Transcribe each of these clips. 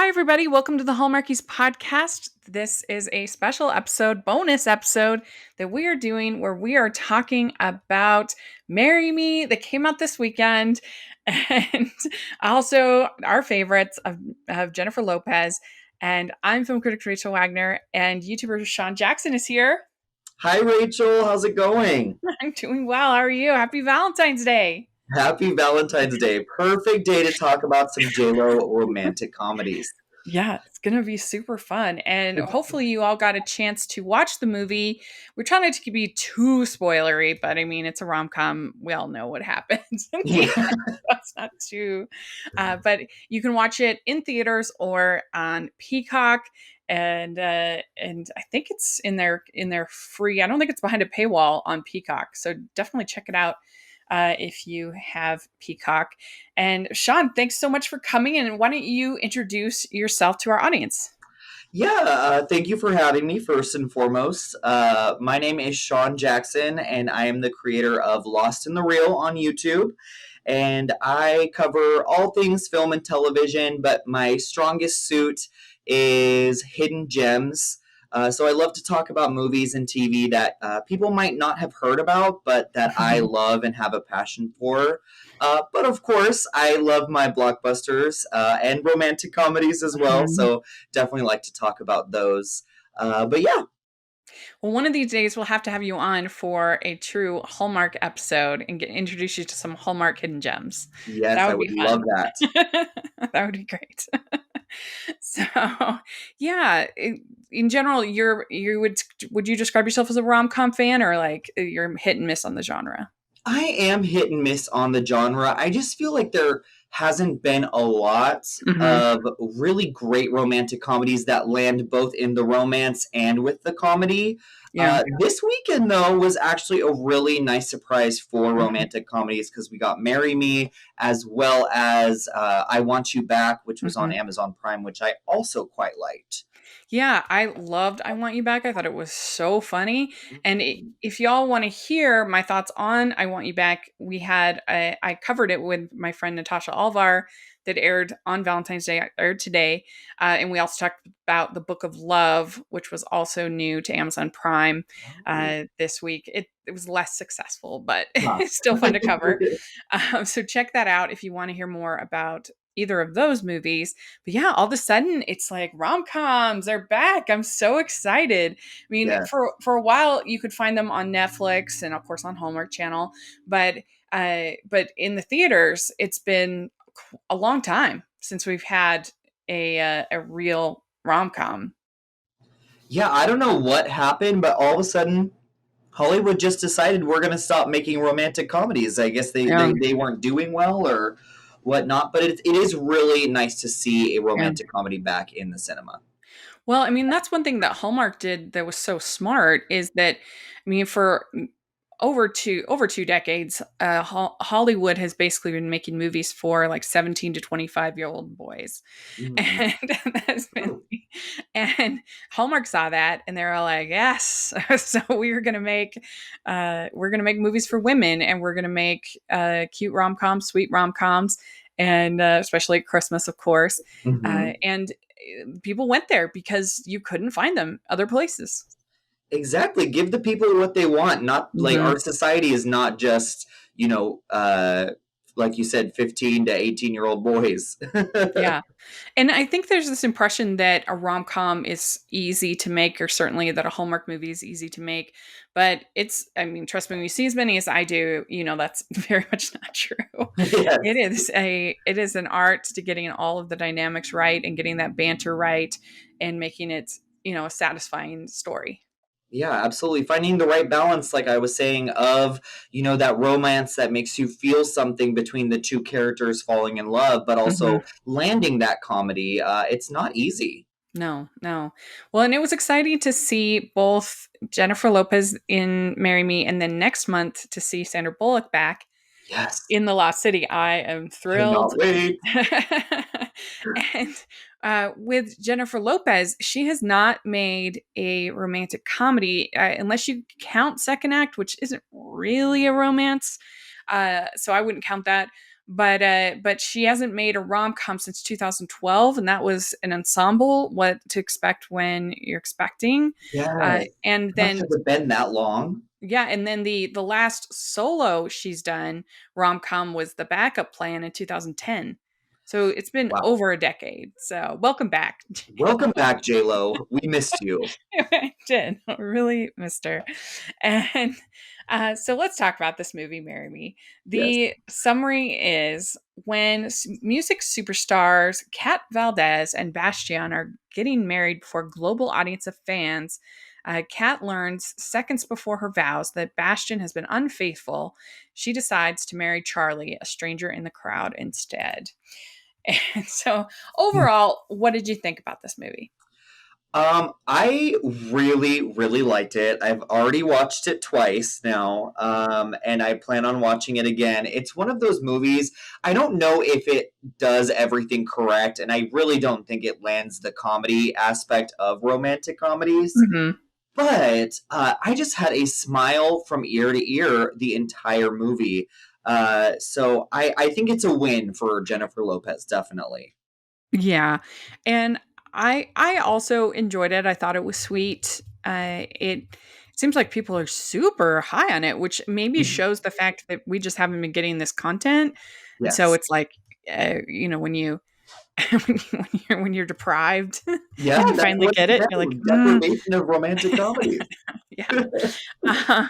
everybody. Welcome to the Hallmarkies podcast. This is a special episode, bonus episode that we are doing where we are talking about Marry Me that came out this weekend and also our favorites of Jennifer Lopez. And I'm film critic Rachel Wagner, and YouTuber Shawn Jackson is here. Hi, Rachel. How's it going? I'm doing well. How are you? Happy Valentine's Day. Happy Valentine's Day. Perfect day to talk about some JLo romantic comedies. Yeah, it's going to be super fun. And hopefully, you all got a chance to watch the movie. We're trying not to be too spoilery, but I mean, it's a rom com. We all know what happens. Yeah. That's not too. But you can watch it in theaters or on Peacock. And I think it's in their free. I don't think it's behind a paywall on Peacock. So definitely check it out if you have Peacock. And Shawn, thanks so much for coming in. And why don't you introduce yourself to our audience? Yeah, thank you for having me, first and foremost. My name is Shawn Jackson, and I am the creator of Lost in the Reel on YouTube. And I cover all things film and television, but my strongest suit is hidden gems. So I love to talk about movies and TV that people might not have heard about, but that I love and have a passion for. But of course, I love my blockbusters and romantic comedies as well. So definitely like to talk about those. But yeah. Well, one of these days we'll have to have you on for a true Hallmark episode and introduce you to some Hallmark hidden gems. Yes, That I would would be love fun. that. That would be great. So, yeah, in general, would you describe yourself as a rom-com fan, or like you're hit and miss on the genre? I am hit and miss on the genre. I just feel like there hasn't been a lot Mm-hmm. of really great romantic comedies that land both in the romance and with the comedy. Yeah. This weekend, though, was actually a really nice surprise for Mhm. romantic comedies because we got Marry Me as well as I Want You Back, which was on Mhm. Amazon Prime, which I also quite liked. Yeah, I loved I Want You Back. I thought it was so funny. And if y'all want to hear my thoughts on I Want You Back, I covered it with my friend Natasha Alvar that aired on Valentine's Day, aired today. And we also talked about The Book of Love, which was also new to Amazon Prime this week. It was less successful, but Huh. it's still fun to cover. So check that out if you want to hear more about either of those movies. But yeah, all of a sudden it's like rom-coms are back. I'm so excited. I mean, Yeah. for a while you could find them on Netflix and of course on Hallmark Channel, but in the theaters it's been a long time since we've had a real rom-com. Yeah, I don't know what happened, but all of a sudden Hollywood just decided we're going to stop making romantic comedies. I guess Yeah. they weren't doing well or whatnot, but it is really nice to see a Yeah. romantic comedy back in the cinema. Well, I mean, that's one thing that Hallmark did that was so smart is that, I mean, for over two decades, Hollywood has basically been making movies for like 17 to 25-year-old boys, Mhm. and that's been, and Hallmark saw that and they were like, yes, so we're gonna make movies for women, and we're gonna make cute rom coms, sweet rom coms, and especially at Christmas, of course, Mhm. and people went there because you couldn't find them other places. Exactly. Give the people what they want. Not like Mhm. our society is not just, you know, like you said, 15 to 18-year-old boys. Yeah. And I think there's this impression that a rom-com is easy to make, or certainly that a Hallmark movie is easy to make. But I mean, trust me, when you see as many as I do, that's very much not true. Yes. It is an art to getting all of the dynamics right and getting that banter right and making it, a satisfying story. Yeah, absolutely. Finding the right balance, like I was saying, of, that romance that makes you feel something between the two characters falling in love, but Mhm. also landing that comedy. It's not easy. No, no. Well, and it was exciting to see both Jennifer Lopez in Marry Me and then next month to see Sandra Bullock back Yes. in The Lost City. I am thrilled. Cannot wait. And with Jennifer Lopez, she has not made a romantic comedy unless you count Second Act, which isn't really a romance. So I wouldn't count that. but she hasn't made a rom-com since 2012, and that was an ensemble, What to Expect When You're Expecting. Yes. And Gosh, then has it been that long? yeah, and then the last solo she's done rom-com was The Backup Plan in 2010. So it's been Wow. over a decade. So welcome back, Welcome J-Lo. back, J-Lo. We missed you. I did. I really missed her. And so let's talk about this movie, Marry Me. Yes. The summary is when music superstars Kat Valdez and Bastian are getting married before a global audience of fans, Kat learns seconds before her vows that Bastian has been unfaithful. She decides to marry Charlie, a stranger in the crowd, instead. And so, overall, what did you think about this movie? I really, really liked it. I've already watched it twice now, and I plan on watching it again. It's one of those movies, I don't know if it does everything correct, and I really don't think it lands the comedy aspect of romantic comedies, Hmm. but I just had a smile from ear to ear the entire movie. So I think it's a win for Jennifer Lopez, definitely. Yeah. And I also enjoyed it. I thought it was sweet. It seems like people are super high on it, which maybe Mhm. shows the fact that we just haven't been getting this content. And so Yes. it's like when you when you're deprived Yeah, and you that's finally what get it's it, you're like, deprivation of romantic comedies. yeah. Uh,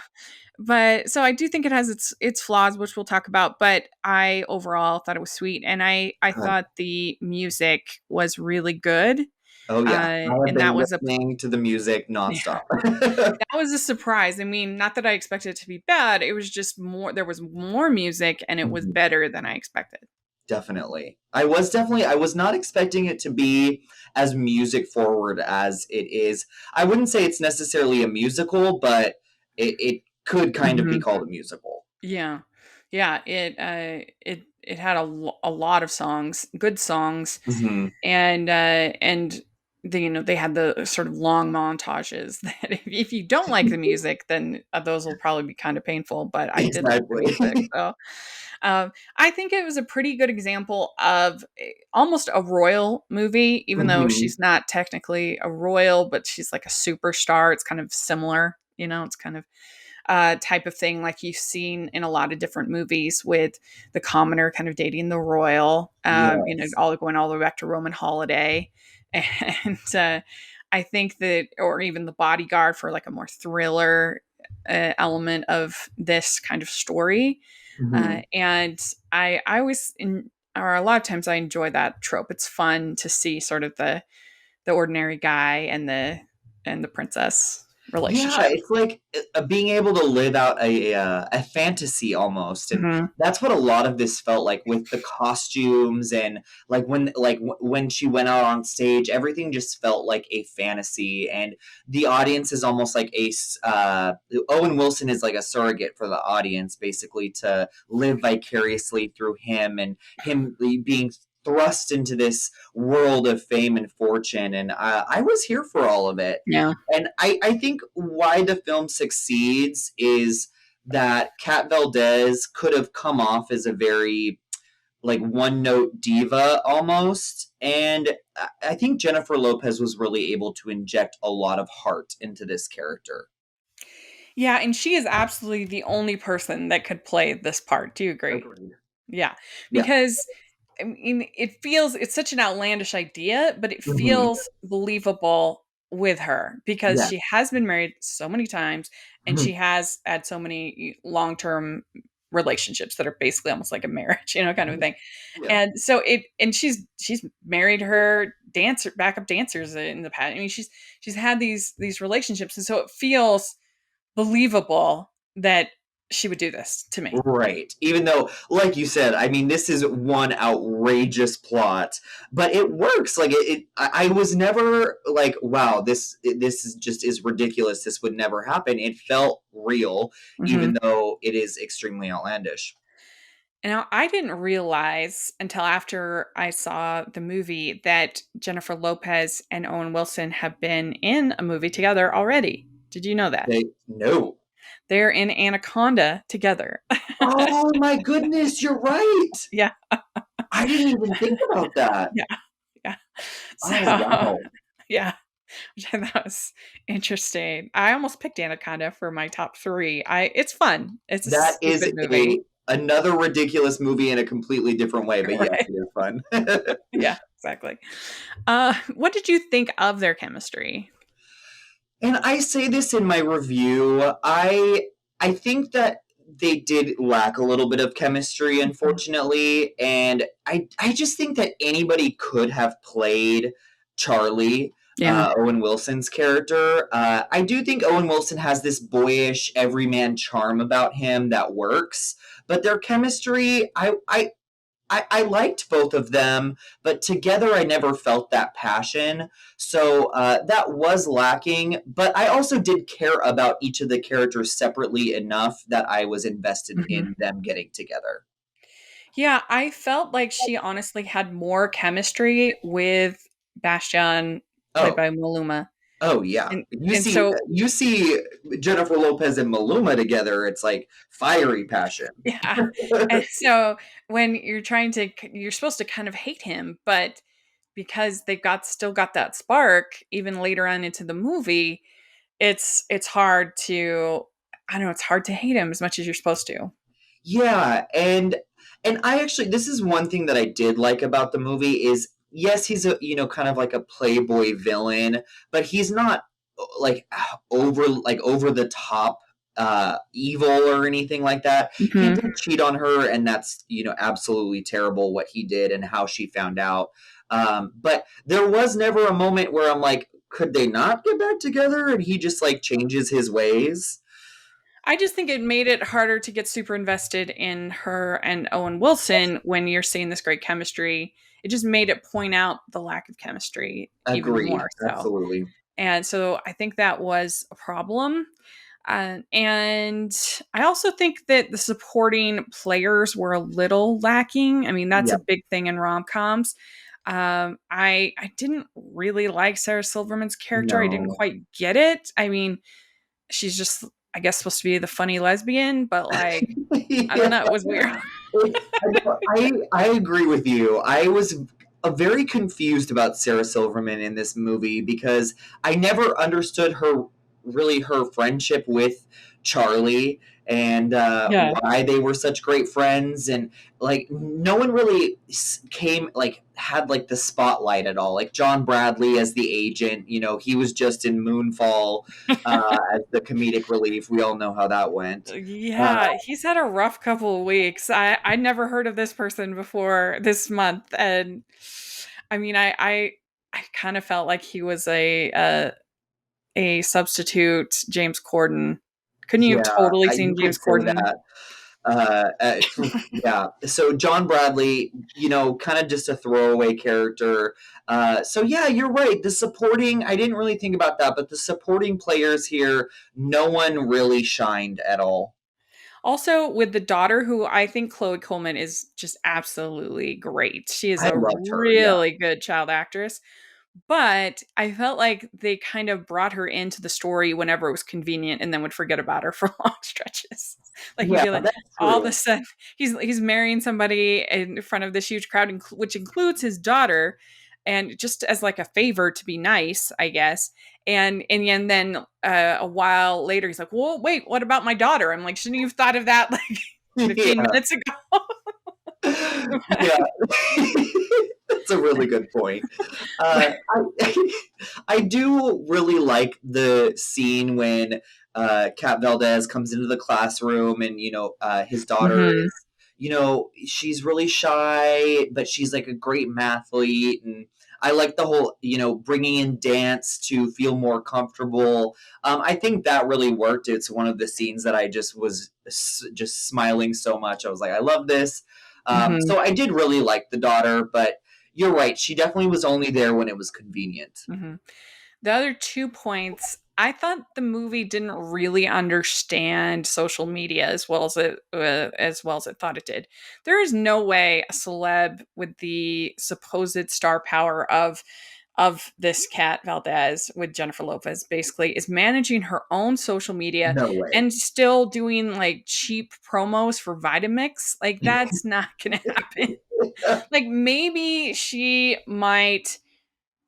but so I do think it has its flaws, which we'll talk about. But I overall thought it was sweet, and I Uh, thought the music was really good, oh yeah, I have and been that was a listening to the music yeah, nonstop. that was a surprise. I mean, not that I expected it to be bad. It was just more. There was more music, and it was Mhm. better than I expected. Definitely. I was not expecting it to be as music forward as it is. I wouldn't say it's necessarily a musical, but it could kind of be Hmm. called a musical. Yeah, yeah. It had a lot of songs, good songs, Hmm. and they had the sort of long montages that if you don't like the music, then those will probably be kind of painful. But I did like the music, Exactly. so I think it was a pretty good example of almost a royal movie, even though Hmm. she's not technically a royal, but she's like a superstar. It's kind of similar, it's kind of type of thing like you've seen in a lot of different movies with the commoner kind of dating the royal, Yes. all going all the way back to Roman Holiday. And I think that, or even the bodyguard for like a more thriller element of this kind of story. Hmm. And I always, or a lot of times I enjoy that trope. It's fun to see sort of the ordinary guy and the princess Yeah, relationship. it's like being able to live out a fantasy almost, and Hmm. that's what a lot of this felt like with the costumes and when she went out on stage, everything just felt like a fantasy, and the audience is almost like Owen Wilson is like a surrogate for the audience, basically to live vicariously through him and him being thrust into this world of fame and fortune, and I was here for all of it. Yeah. And I think why the film succeeds is that Kat Valdez could have come off as a very like one note diva almost. And I think Jennifer Lopez was really able to inject a lot of heart into this character. Yeah, and she is absolutely the only person that could play this part. Do you agree? Agreed. Yeah, Yeah. because I mean, it's such an outlandish idea, but it Hmm. feels believable with her because Yeah. she has been married so many times and she has had so many long-term relationships that are basically almost like a marriage, kind of thing. Yeah. And so and she's married her dancer backup dancers in the past. I mean, she's had these relationships, and so it feels believable that she would do this to me. Right. Even though, like you said, I mean, this is one outrageous plot, but it works. Like I was never like, wow, this is just is ridiculous. This would never happen. It felt real, Mhm. even though it is extremely outlandish. Now, I didn't realize until after I saw the movie that Jennifer Lopez and Owen Wilson have been in a movie together already. Did you know that? They no. They're in Anaconda together. Oh my goodness, you're right. Yeah, I didn't even think about that. yeah, yeah. So, Oh wow. yeah, which I thought was interesting. I almost picked Anaconda for my top 3. I It's fun. It's a That is stupid movie. a another ridiculous movie in a completely different way, but yes, Right. it is fun. Yeah, exactly. What did you think of their chemistry? And I say this in my review. I think that they did lack a little bit of chemistry, Mhm. unfortunately, and I just think that anybody could have played Charlie. Yeah. Owen Wilson's character. I do think Owen Wilson has this boyish, everyman charm about him that works, but their chemistry, I liked both of them, but together I never felt that passion. So that was lacking. But I also did care about each of the characters separately enough that I was invested Mhm. in them getting together. Yeah, I felt like she honestly had more chemistry with Bastian, played Oh, by Maluma, oh yeah. and and so You see Jennifer Lopez and Maluma together. It's like fiery passion. yeah, and so when you're supposed to kind of hate him, but because they've got still got that spark even later on into the movie, it's hard to I don't know, it's hard to hate him as much as you're supposed to. Yeah, and I actually this is one thing that I did like about the movie is yes, he's a kind of like a playboy villain, but he's not like over the top evil or anything like that. He Mhm. did cheat on her and that's, absolutely terrible what he did and how she found out. But there was never a moment where I'm like, could they not get back together and he just like changes his ways? I just think it made it harder to get super invested in her and Owen Wilson when you're seeing this great chemistry. It just made it point out the lack of chemistry even Agreed. more so. Absolutely. And so I think that was a problem. And I also think that the supporting players were a little lacking. I mean, that's a Yeah. big thing in rom coms. I didn't really like Sarah Silverman's character. I didn't No. quite get it. I mean, she's just, I guess, supposed to be the funny lesbian, but like, I don't Yeah. know. It was weird. I agree with you. I was very confused about Sarah Silverman in this movie because I never understood her friendship with Charlie and Yeah. why they were such great friends and like no one really came like had like the spotlight at all. Like John Bradley as the agent, he was just in Moonfall as the comedic relief. We all know how that went. Uh, Yeah, he's had a rough couple of weeks. I never heard of this person before this month, and I mean, I kind of felt like he was a substitute James Corden. Couldn't you have yeah, totally you seen could James say Corden? that. Yeah. So John Bradley, kind of just a throwaway character. So yeah, you're right. The supporting, I didn't really think about that, but the supporting players here, no one really shined at all. Also, with the daughter, who I think Chloe Coleman is just absolutely great. She is I a loved her. Yeah. really good child actress. But I felt like they kind of brought her into the story whenever it was convenient and then would forget about her for long stretches. Like you'd Yeah, be like, that's all of a true. sudden he's marrying somebody in front of this huge crowd, which includes his daughter, and just as like a favor to be nice, I guess. And then a while later, he's like, "Well, wait, what about my daughter?" I'm like, "Shouldn't you have thought of that like 15 Yeah. minutes ago?" Yeah. That's a really good point. I do really like the scene when Kat Valdez comes into the classroom and his daughter Mhm. is she's really shy but she's like a great mathlete and I like the whole bringing in dance to feel more comfortable. I think that really worked. It's one of the scenes that I just was just smiling so much. I was like, I love this. Mhm. So I did really like the daughter, but you're right. She definitely was only there when it was convenient. Mhm. The other 2 points, I thought the movie didn't really understand social media as well as it thought it did. There is no way a celeb with the supposed star power of of this cat Valdez with Jennifer Lopez basically is managing her own social media No way. and still doing like cheap promos for Vitamix. Like that's not gonna happen. Like maybe she might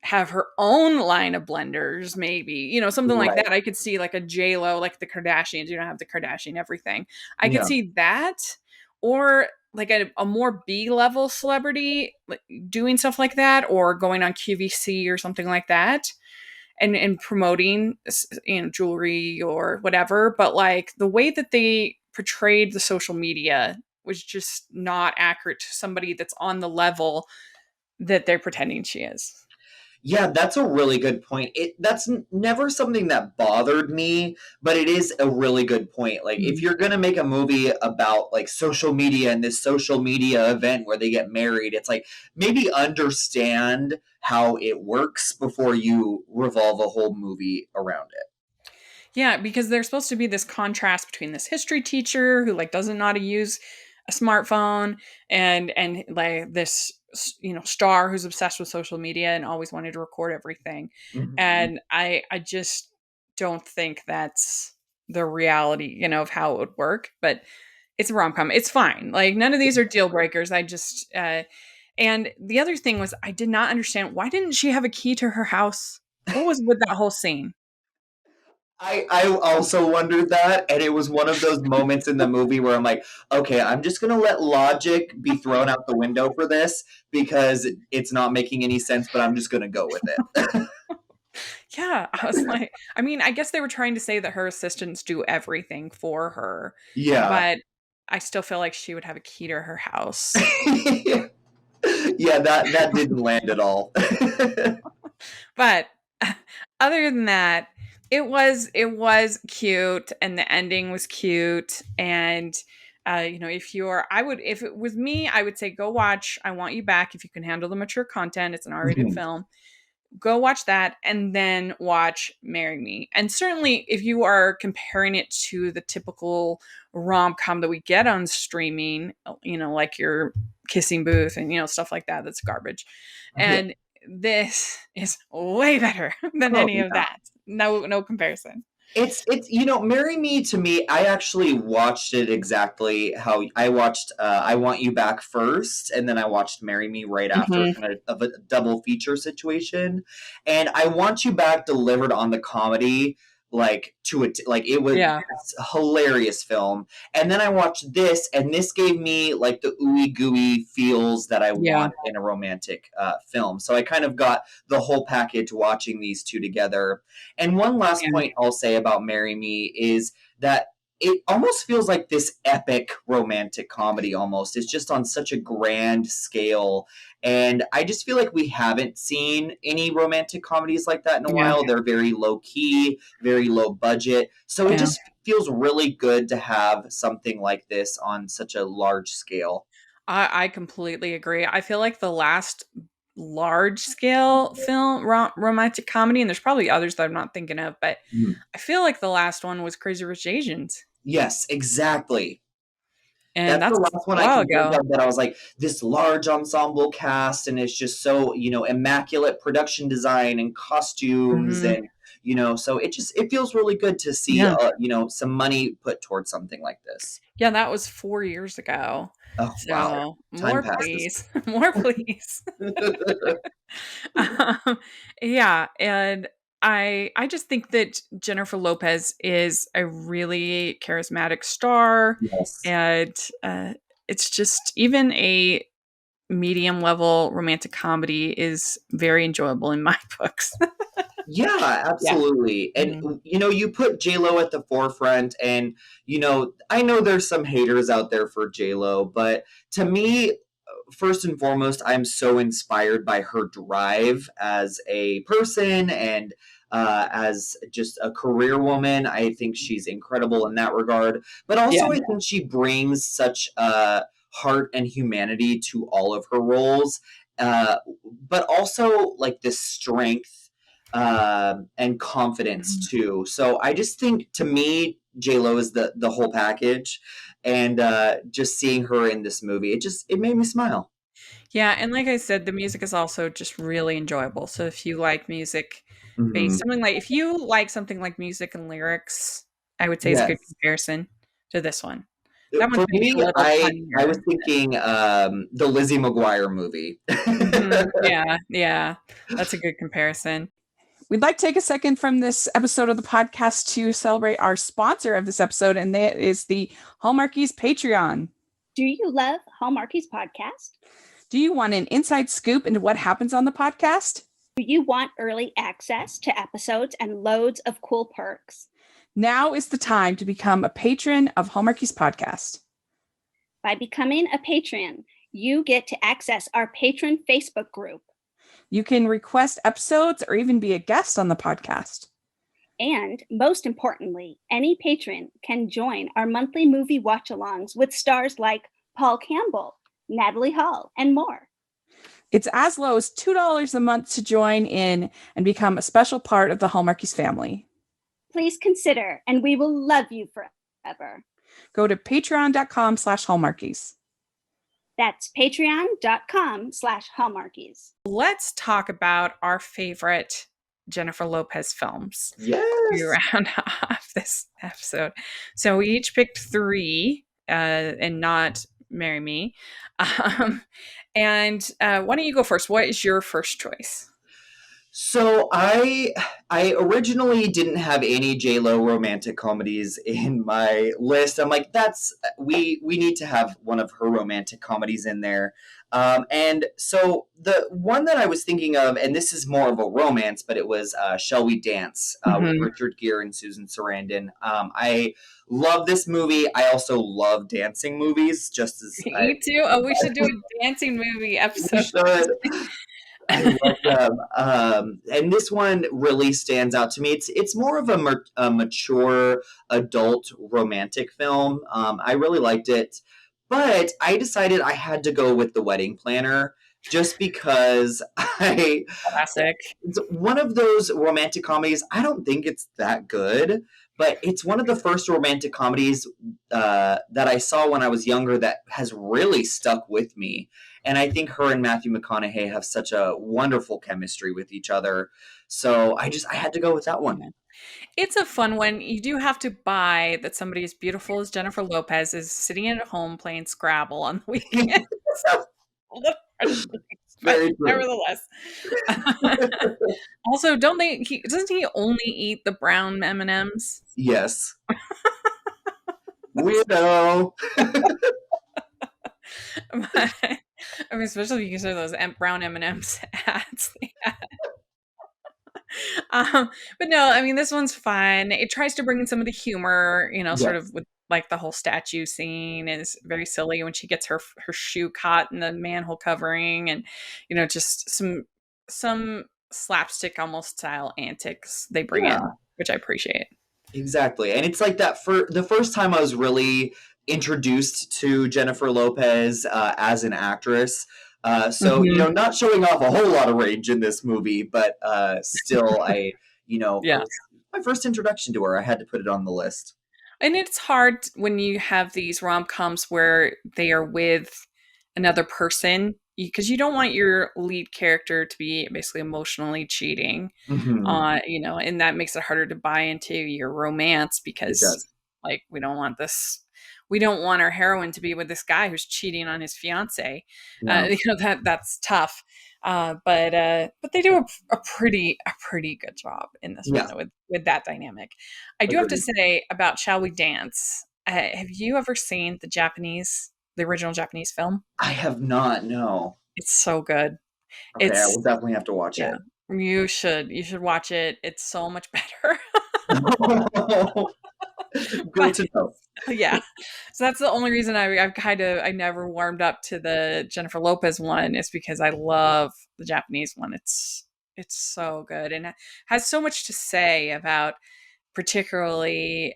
have her own line of blenders, maybe, something like Right. that. I could see like a J Lo, like the Kardashians, have the Kardashian everything. I could Yeah. see that, or like a more B level celebrity like, doing stuff like that, or going on QVC or something like that, and promoting, jewelry or whatever. But like the way that they portrayed the social media was just not accurate to somebody that's on the level that they're pretending she is. Yeah, that's a really good point. That's never something that bothered me, but it is a really good point. Like if Mhm. you're going to make a movie about like social media and this social media event where they get married, it's like maybe understand how it works before you revolve a whole movie around it. Yeah, because there's supposed to be this contrast between this history teacher who like doesn't know how to use a smartphone and like this star who's obsessed with social media and always wanted to record everything. Mhm. And I just don't think that's the reality, of how it would work, but it's a rom-com. It's fine. Like none of these are deal breakers. I just and the other thing was I did not understand why didn't she have a key to her house? What was with that whole scene? I also wondered that, and it was one of those moments in the movie where I'm like, okay, I'm just gonna let logic be thrown out the window for this because it's not making any sense, but I'm just gonna go with it. Yeah, I was like, I mean, I guess they were trying to say that her assistants do everything for her, Yeah. but I still feel like she would have a key to her house. Yeah, that didn't land at all. But other than that, it was cute and the ending was cute and if it was me, I would say go watch I Want You Back if you can handle the mature content. It's an R-rated Mhm. film. Go watch that and then watch Marry Me. And certainly, if you are comparing it to the typical rom com that we get on streaming, like your Kissing Booth and, stuff like that, that's garbage. Yeah. And this is way better than Oh, any of yeah. that. No, no comparison. It's Marry Me to me, I actually watched it exactly how I watched I Want You Back first, and then I watched Marry Me right after, Hmm. kind of a double feature situation. And I Want You Back delivered on the comedy like to it, like it was Yeah. a hilarious film. And then I watched this, and this gave me like the ooey gooey feels that I Yeah. want in a romantic film. So I kind of got the whole package watching these two together. And one last Yeah. point I'll say about Marry Me is that it almost feels like this epic romantic comedy almost. It's just on such a grand scale. And I just feel like we haven't seen any romantic comedies like that in a Yeah. while. They're very low key, very low budget. So it Yeah. just feels really good to have something like this on such a large scale. I completely agree. I feel like the last large scale film romantic comedy, and there's probably others that I'm not thinking of, but Mhm. I feel like the last one was Crazy Rich Asians, Yes, exactly. and That's the that's last a one I while can think ago. of that I was like, this large ensemble cast, and it's just so, immaculate production design and costumes Hmm. and, so it feels really good to see, Yeah, some money put towards something like this. yeah, that was 4 years ago. Oh, wow. So Time more, passes. please, more, please. um, yeah, and I just think that Jennifer Lopez is a really charismatic star, Yes. and it's just even a medium level romantic comedy is very enjoyable in my books. Yeah, Yeah. absolutely. And Mhm. you put J Lo at the forefront, and I know there's some haters out there for J Lo, but to me, first and foremost, I'm so inspired by her drive as a person and as just a career woman. I think she's incredible in that regard. But Yeah. also, I think she brings such heart and humanity to all of her roles. Uh, but also, like, this strength and confidence Mhm. too. So I just think, to me, J Lo is the whole package, and just seeing her in this movie, it made me smile. Yeah, and like I said, the music is also just really enjoyable. So if you like music based Hmm. something like if you like something like music and lyrics, I would say is a good Yes. comparison to this one. That one's For maybe a me, little I was funnier. thinking the Lizzie McGuire movie. Mhm. Yeah, yeah. That's a good comparison. We'd like to take a second from this episode of the podcast to celebrate our sponsor of this episode, and that is the Hallmarkies Patreon. Do you love Hallmarkies podcast? Do you want an inside scoop into what happens on the podcast? Do you want early access to episodes and loads of cool perks? Now is the time to become a patron of Hallmarkies Podcast. By becoming a patron, you get to access our patron Facebook group. You can request episodes or even be a guest on the podcast. And most importantly, any patron can join our monthly movie watch-alongs with stars like Paul Campbell, Natalie Hall, and more. It's as low as $2 a month to join in and become a special part of the Hallmarkies family. Please consider, and we will love you forever. Go to patreon.com/Hallmarkies. That's patreon.com/Hallmarkies. Let's talk about our favorite Jennifer Lopez films to Yes. round off this episode. So we each picked 3 and not Marry Me. And why don't you go first? What is your first choice? So I originally didn't have any J Lo romantic comedies in my list. I'm like, that's we need to have one of her romantic comedies in there. And so the one that I was thinking of, and this is more of a romance, but it was Shall We Dance with Richard Gere and Susan Sarandon. I love this movie. I also love dancing movies, just as You too? Oh, we should do a dancing movie we episode. should. I love them. And this one really stands out to me. It's more of a mature adult romantic film. I really liked it, but I decided I had to go with The Wedding Planner just because Classic. it's one of those romantic comedies. I don't think it's that good, but it's one of the first romantic comedies that I saw when I was younger that has really stuck with me. And I think her and Matthew McConaughey have such a wonderful chemistry with each other. So I had to go with that one. It's a fun one. You do have to buy that somebody as beautiful as Jennifer Lopez is sitting at home playing Scrabble on the weekend. But Very true. nevertheless. Also, doesn't he only eat the brown M&Ms? Yes. Weirdo. I mean, especially because of those brown M&Ms ads they had. But no, I mean, this one's fun. It tries to bring in some of the humor, sort of Yes. with like the whole statue scene is very silly when she gets her shoe caught in the manhole covering, and just some slapstick almost style antics they bring Yeah. in, which I appreciate. Exactly. And it's like that for the first time I was really introduced to Jennifer Lopez as an actress. So, not showing off a whole lot of range in this movie, but still, Yeah. it was my first introduction to her. I had to put it on the list. And it's hard when you have these rom-coms where they are with another person because you don't want your lead character to be basically emotionally cheating. Mm-hmm. And that makes it harder to buy into your romance It because does. like we don't want our heroine to be with this guy who's cheating on his fiance. No. That's tough. But they do a pretty good job in this one Yeah. though, with that dynamic. I do have to Agreed. say about Shall We Dance? Have you ever seen the original Japanese film? I have not, no. It's so good. Okay, I It's will definitely have to watch yeah. it. You should watch it. It's so much better. Good But to know. yeah. So that's the only reason I never warmed up to the Jennifer Lopez one is because I love the Japanese one. It's so good and it has so much to say about particularly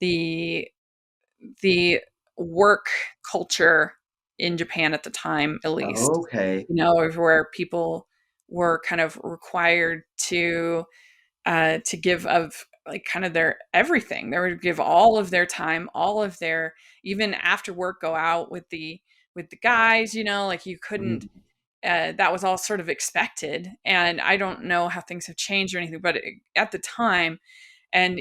the the work culture in Japan at the time, at least. Okay. Where people were kind of required to give of like kind of their everything. They would give all of their time, all of their even after work go out with with the guys, like you couldn't, Mhm. that was all sort of expected. And I don't know how things have changed or anything, but at the time, and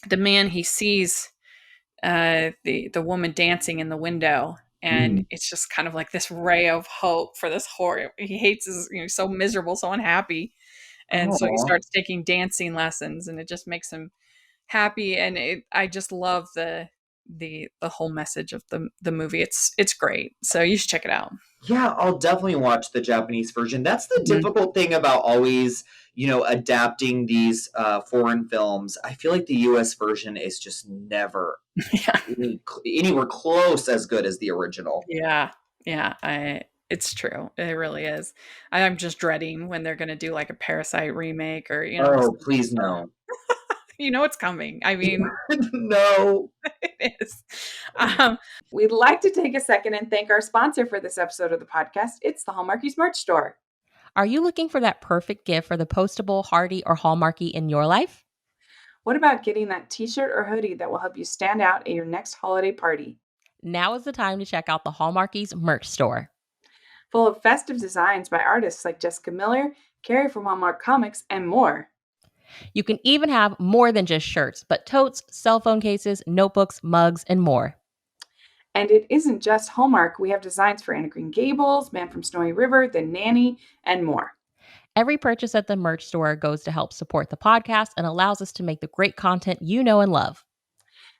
the man, he sees the woman dancing in the window, and Mhm. it's just kind of like this ray of hope for this horror. He hates his, so miserable, so unhappy, and so he Oh, starts taking dancing lessons, and it just makes him happy. And I just love the whole message of the movie. It's great, so you should check it out. yeah, I'll definitely watch the Japanese version. That's the Mhm. difficult thing about always, adapting these foreign films. I feel like the US version is just never Yeah, anywhere close as good as the original. yeah, yeah. It's true. It really is. I'm just dreading when they're gonna do like a Parasite remake, or Oh, something. please no. It's coming. I mean, No. it is. Um, we'd like to take a second and thank our sponsor for this episode of the podcast. It's the Hallmarkies merch store. Are you looking for that perfect gift for the postable, hardy, or Hallmarky in your life? What about getting that t-shirt or hoodie that will help you stand out at your next holiday party? Now is the time to check out the Hallmarkies merch store. Full of festive designs by artists like Jessica Miller, Carrie from Hallmark Comics, and more. You can even have more than just shirts, but totes, cell phone cases, notebooks, mugs, and more. And it isn't just Hallmark. We have designs for Anna Green Gables, Man from Snowy River, The Nanny, and more. Every purchase at the merch store goes to help support the podcast and allows us to make the great content you know and love.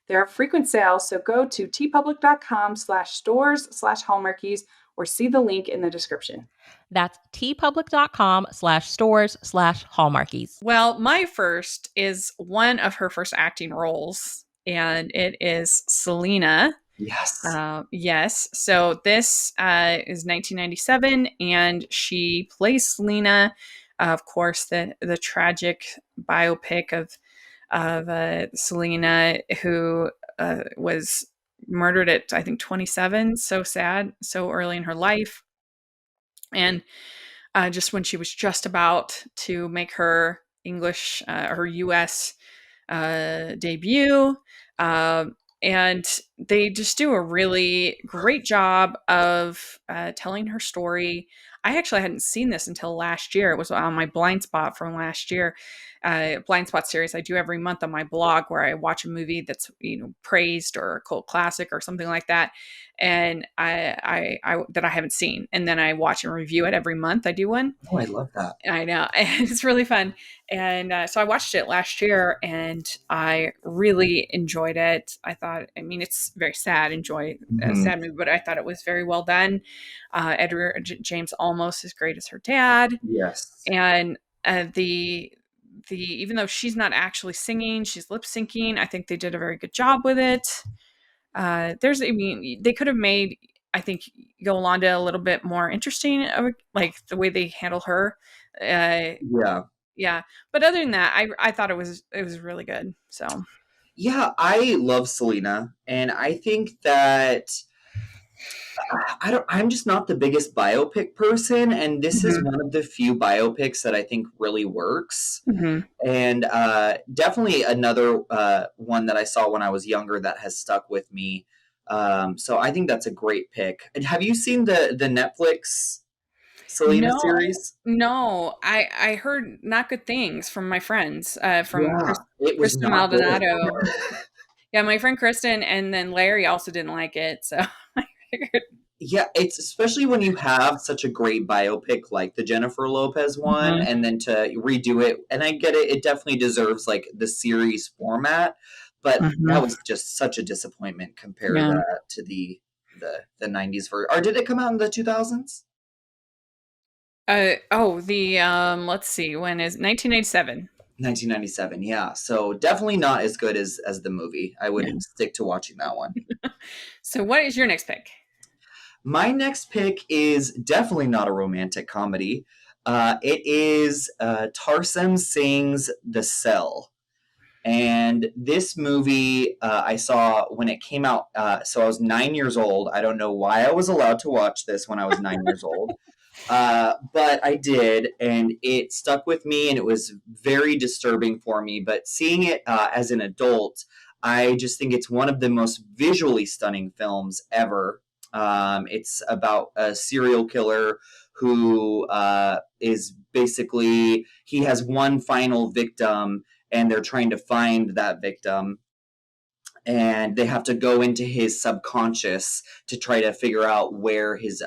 There are frequent sales, so go to tpublic.com/stores/hallmarkies or see the link in the description. That's tpublic.com/stores/hallmarkies. Well, my first is one of her first acting roles, and it is Selena. Yes. Yes. So this is 1997, and she plays Selena. Of course, the tragic biopic of Selena, who was murdered at, I think, 27. So sad, so early in her life, and just when she was just about to make her her U.S. Debut. Um, and they just do a really great job of telling her story. I actually hadn't seen this until last year. It was on my blind spot from last year. Blind spot series I do every month on my blog, where I watch a movie that's praised or a cult classic or something like that, and I that I haven't seen, and then I watch and review it every month. I do one. Oh, I love that. I know. It's really fun. And so I watched it last year, and I really enjoyed it. I thought, I mean, it's very sad, enjoy a Mhm. sad movie, but I thought it was very well done. Edward James Olmos is great as her dad. Yes. And even though she's not actually singing, she's lip syncing. I think they did a very good job with it. I mean, they could have made, I think, Yolanda a little bit more interesting, like the way they handle her. Uh, Yeah. yeah, but other than that, I thought it was really good. So, Yeah, I love Selena, and I think that I'm just not the biggest biopic person, and this is mhm, one of the few biopics that I think really works. mhm. And definitely another one that I saw when I was younger that has stuck with me. So I think that's a great pick. And have you seen the Netflix Selena No, series? no, I heard not good things from my friends, from Yeah, it was Kristen not good. Maldonado. Yeah, my friend Kristen, and then Larry also didn't like it. So I figured, Yeah, it's especially when you have such a great biopic like the Jennifer Lopez one, mhm, and then to redo it. And I get it; it definitely deserves like the series format, but that mhm, was just such a disappointment compared yeah. to the '90s version. Or did it come out in the 2000s? Let's see, when is 1987? 1997. Yeah, so definitely not as good as the movie. I Yeah. would stick to watching that one. So, what is your next pick? My next pick is definitely not a romantic comedy. It is Tarsem Singh's The Cell. And this movie I saw when it came out. So I was 9 years old. I don't know why I was allowed to watch this when I was 9 years old. But I did, and it stuck with me, and it was very disturbing for me. But seeing it as an adult, I just think it's one of the most visually stunning films ever. It's about a serial killer who is basically, he has one final victim and they're trying to find that victim, and they have to go into his subconscious to try to figure out where his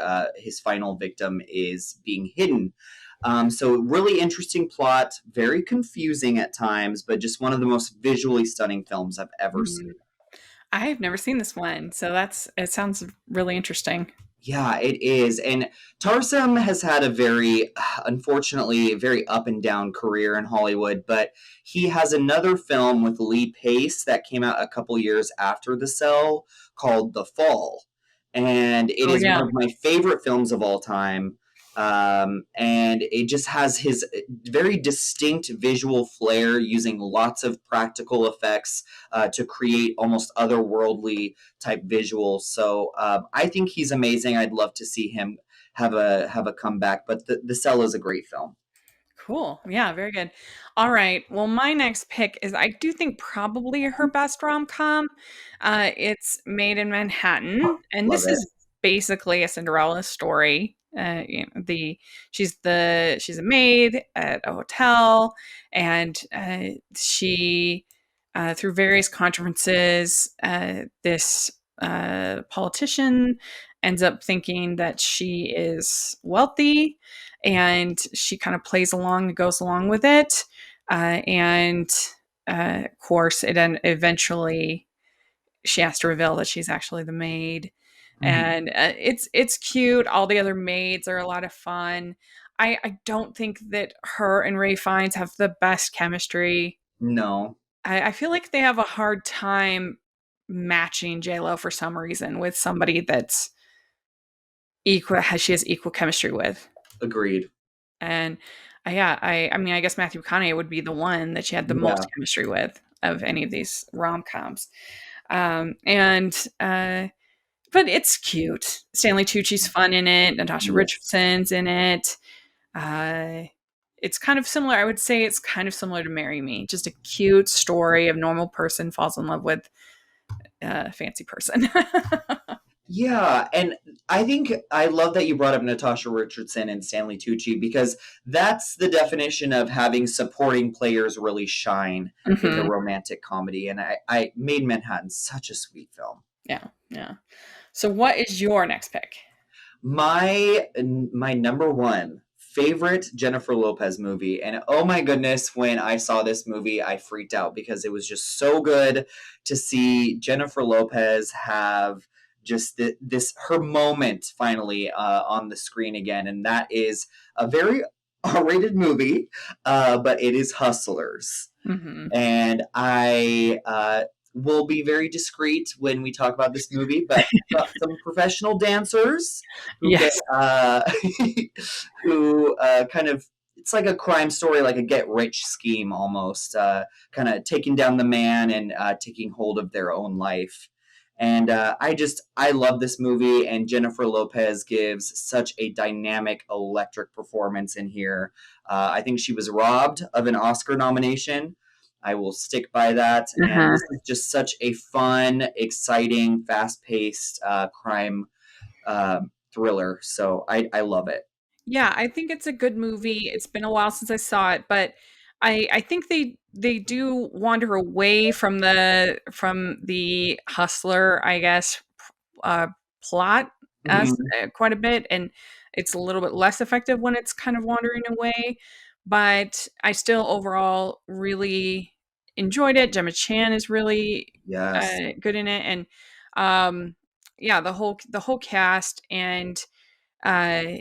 final victim is being hidden. So really interesting plot, very confusing at times, but just one of the most visually stunning films I've ever Mhm. seen. I've never seen this one, so it sounds really interesting. Yeah, it is. And Tarsem has had a very, unfortunately, very up and down career in Hollywood, but he has another film with Lee Pace that came out a couple years after The Cell called The Fall. And it Oh is one yeah. of my favorite films of all time. And it just has his very distinct visual flair using lots of practical effects to create almost otherworldly type visuals. So I think he's amazing. I'd love to see him have a comeback. But the Cell is a great film. Cool. Yeah, very good. All right. Well, my next pick is I do think probably her best rom-com. It's Made in Manhattan, and Love this it. is basically a Cinderella story. She's a maid at a hotel, and she through various conferences, this politician ends up thinking that she is wealthy, and she kind of plays along and goes along with it. And of course, it eventually she has to reveal that she's actually the maid, Mhm. and it's cute. All the other maids are a lot of fun. I don't think that her and Ray Fiennes have the best chemistry. No, I feel like they have a hard time matching J Lo for some reason with somebody that's she has equal chemistry with. agreed. And yeah, I mean, I guess Matthew McConaughey would be the one that she had the Yeah. most chemistry with of any of these rom-coms. And but it's cute. Stanley Tucci's fun in it. Natasha Yes. Richardson's in it. Uh, it's kind of similar. I would say it's kind of similar to Marry Me. Just a cute story of normal person falls in love with a fancy person. Yeah, and I think I love that you brought up Natasha Richardson and Stanley Tucci because that's the definition of having supporting players really shine in a Hmm. romantic comedy. And I made Manhattan such a sweet film. Yeah, yeah. So, what is your next pick? My number one favorite Jennifer Lopez movie, and oh my goodness, when I saw this movie I freaked out because it was just so good to see Jennifer Lopez have just this her moment finally on the screen again, and that is a very R-rated movie, but it is Hustlers. Hmm. And I will be very discreet when we talk about this movie, but about some professional dancers who get Yes. who kind of, it's like a crime story, like a get rich scheme almost, kind of taking down the man and taking hold of their own life. And I love this movie, and Jennifer Lopez gives such a dynamic, electric performance in here. I think she was robbed of an Oscar nomination. I will stick by that. And Uh-huh. this is just such a fun, exciting, fast paced crime thriller. So I love it. Yeah, I think it's a good movie. It's been a while since I saw it, but I think they do wander away from the hustler, I guess, uh, plot Mhm. quite a bit, and it's a little bit less effective when it's kind of wandering away. But I still overall really enjoyed it. Gemma Chan is really Yes. good in it, and yeah, the whole cast and. Uh,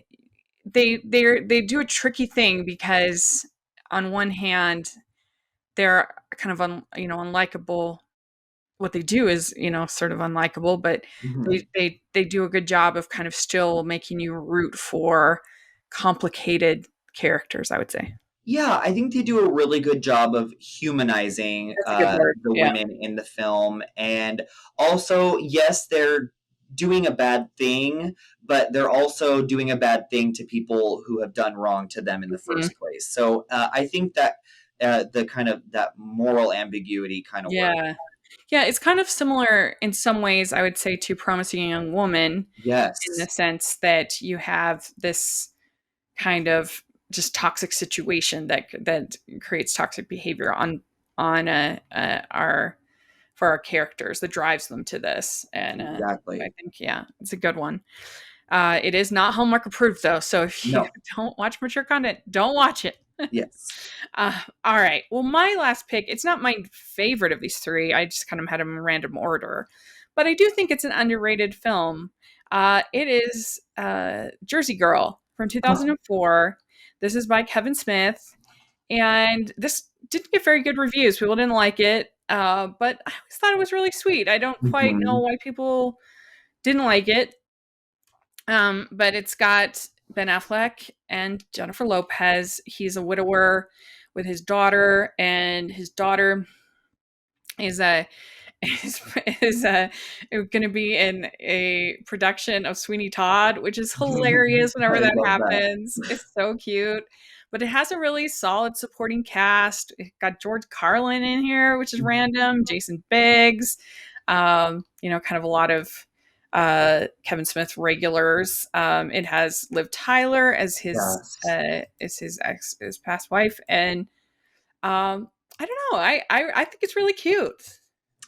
they do a tricky thing because on one hand they're kind of unlikable. What they do is sort of unlikable, but Mhm. they do a good job of kind of still making you root for complicated characters, I would say. Yeah, I think they do a really good job of humanizing That's a good word. the Yeah. women in the film. And also, yes, they're doing a bad thing, but they're also doing a bad thing to people who have done wrong to them in the Mhm. first place. So I think that the kind of that moral ambiguity kind of works. Yeah. Yeah, it's kind of similar in some ways, I would say, to Promising Young Woman in the Yes, sense that you have this kind of just toxic situation that creates toxic behavior on our for our characters that drives them to this. And I exactly. think, yeah, it's a good one. It is not Hallmark approved though, so if you No, don't watch mature content, don't watch it. yes. All right. Well, my last pick, it's not my favorite of these three. I just kind of had them in random order. But I do think it's an underrated film. It is Jersey Girl from Oh, 2004. This is by Kevin Smith. And this didn't get very good reviews. People didn't like it. But I always thought it was really sweet. I don't quite know mhm. why people didn't like it. But it's got Ben Affleck and Jennifer Lopez. He's a widower with his daughter, and his daughter is a is going to be in a production of Sweeney Todd, which is hilarious whenever I that love that. happens. It's so cute. But it has a really solid supporting cast. It got George Carlin in here, which is random, Jason Biggs, kind of a lot of Kevin Smith regulars. It has Liv Tyler Yes. as his past wife, and I don't know. I think it's really cute.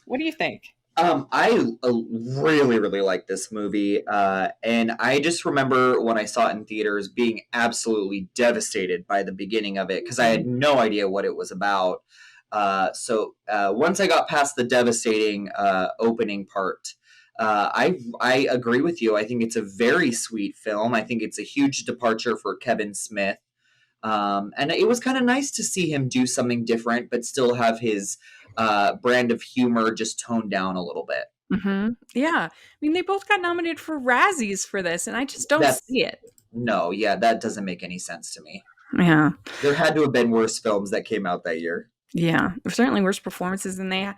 What do you think? I really, really like this movie, and I just remember when I saw it in theaters being absolutely devastated by the beginning of it because I Mhm. had no idea what it was about. So once I got past the devastating opening part, I agree with you. I think it's a very sweet film. I think it's a huge departure for Kevin Smith. And it was kind of nice to see him do something different, but still have his brand of humor just toned down a little bit. Yeah. I mean, they both got nominated for Razzies for this, and I just don't That's see it. no, yeah, that doesn't make any sense to me. Yeah. There had to have been worse films that came out that year. Yeah. Certainly worse performances, and they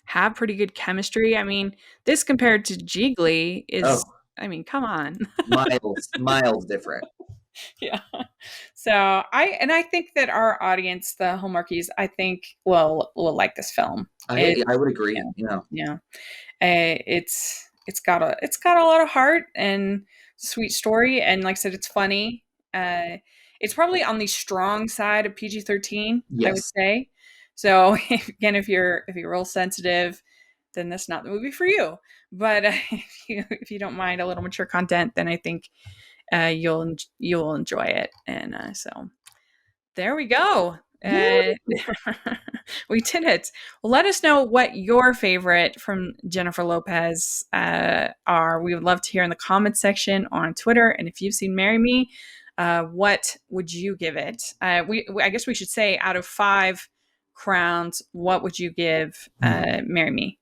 have pretty good chemistry. I mean, this compared to Jiggly is, Oh, I mean, come on. miles, miles different. Yeah. So I think that our audience, the Hallmarkies, I think will like this film. It I would yeah. agree. You know, Yeah. It's got a lot of heart and sweet story, and like I said, it's funny. Uh, it's probably on the strong side of PG-13, I would yes, say. So again, if you're real sensitive, then that's not the movie for you. But if you don't mind a little mature content, then I think you'll enjoy it. And so there we go. Uh, Woo! we did it. Well, let us know what your favorite from Jennifer Lopez are. We would love to hear in the comments section or on Twitter. And if you've seen Marry Me, what would you give it? I guess we should say out of 5 crowns, what would you give Marry Me,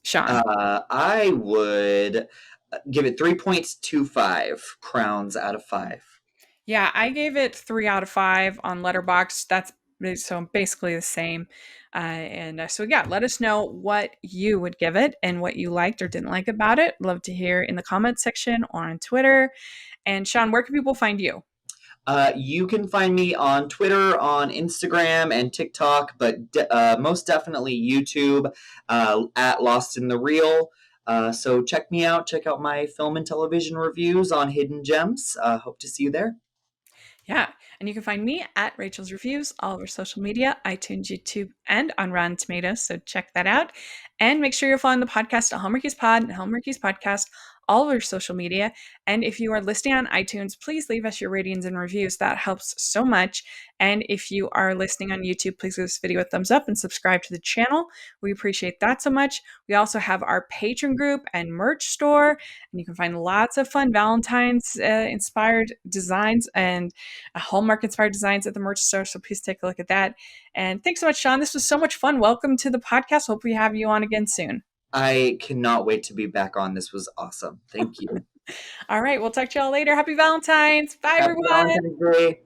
Sean? I would give it 3.25 crowns out of 5. Yeah, I gave it 3 out of 5 on Letterboxd. That's so basically the same. And so, yeah, let us know what you would give it and what you liked or didn't like about it. Love to hear in the comments section or on Twitter. And Sean, where can people find you? You can find me on Twitter, on Instagram, and TikTok, but most definitely YouTube at Lost in the Reel. So check me out. Check out my film and television reviews on Hidden Gems. Hope to see you there. Yeah. And you can find me at Rachel's Reviews, all over social media, iTunes, YouTube, and on Rotten Tomatoes. So check that out. And make sure you're following the podcast at Hallmarkies Pod and Hallmarkies Podcast, all over social media. And if you are listening on iTunes, please leave us your ratings and reviews. That helps so much. And if you are listening on YouTube, please give this video a thumbs up and subscribe to the channel. We appreciate that so much. We also have our patron group and merch store, and you can find lots of fun Valentine's inspired designs and Hallmark inspired designs at the merch store. So please take a look at that. And thanks so much, Sean. This was so much fun. Welcome to the podcast. Hope we have you on again soon. I cannot wait to be back on. This was awesome. Thank you. All right. We'll talk to y'all later. Happy Valentine's. Bye, Happy everyone. Valentine's Day.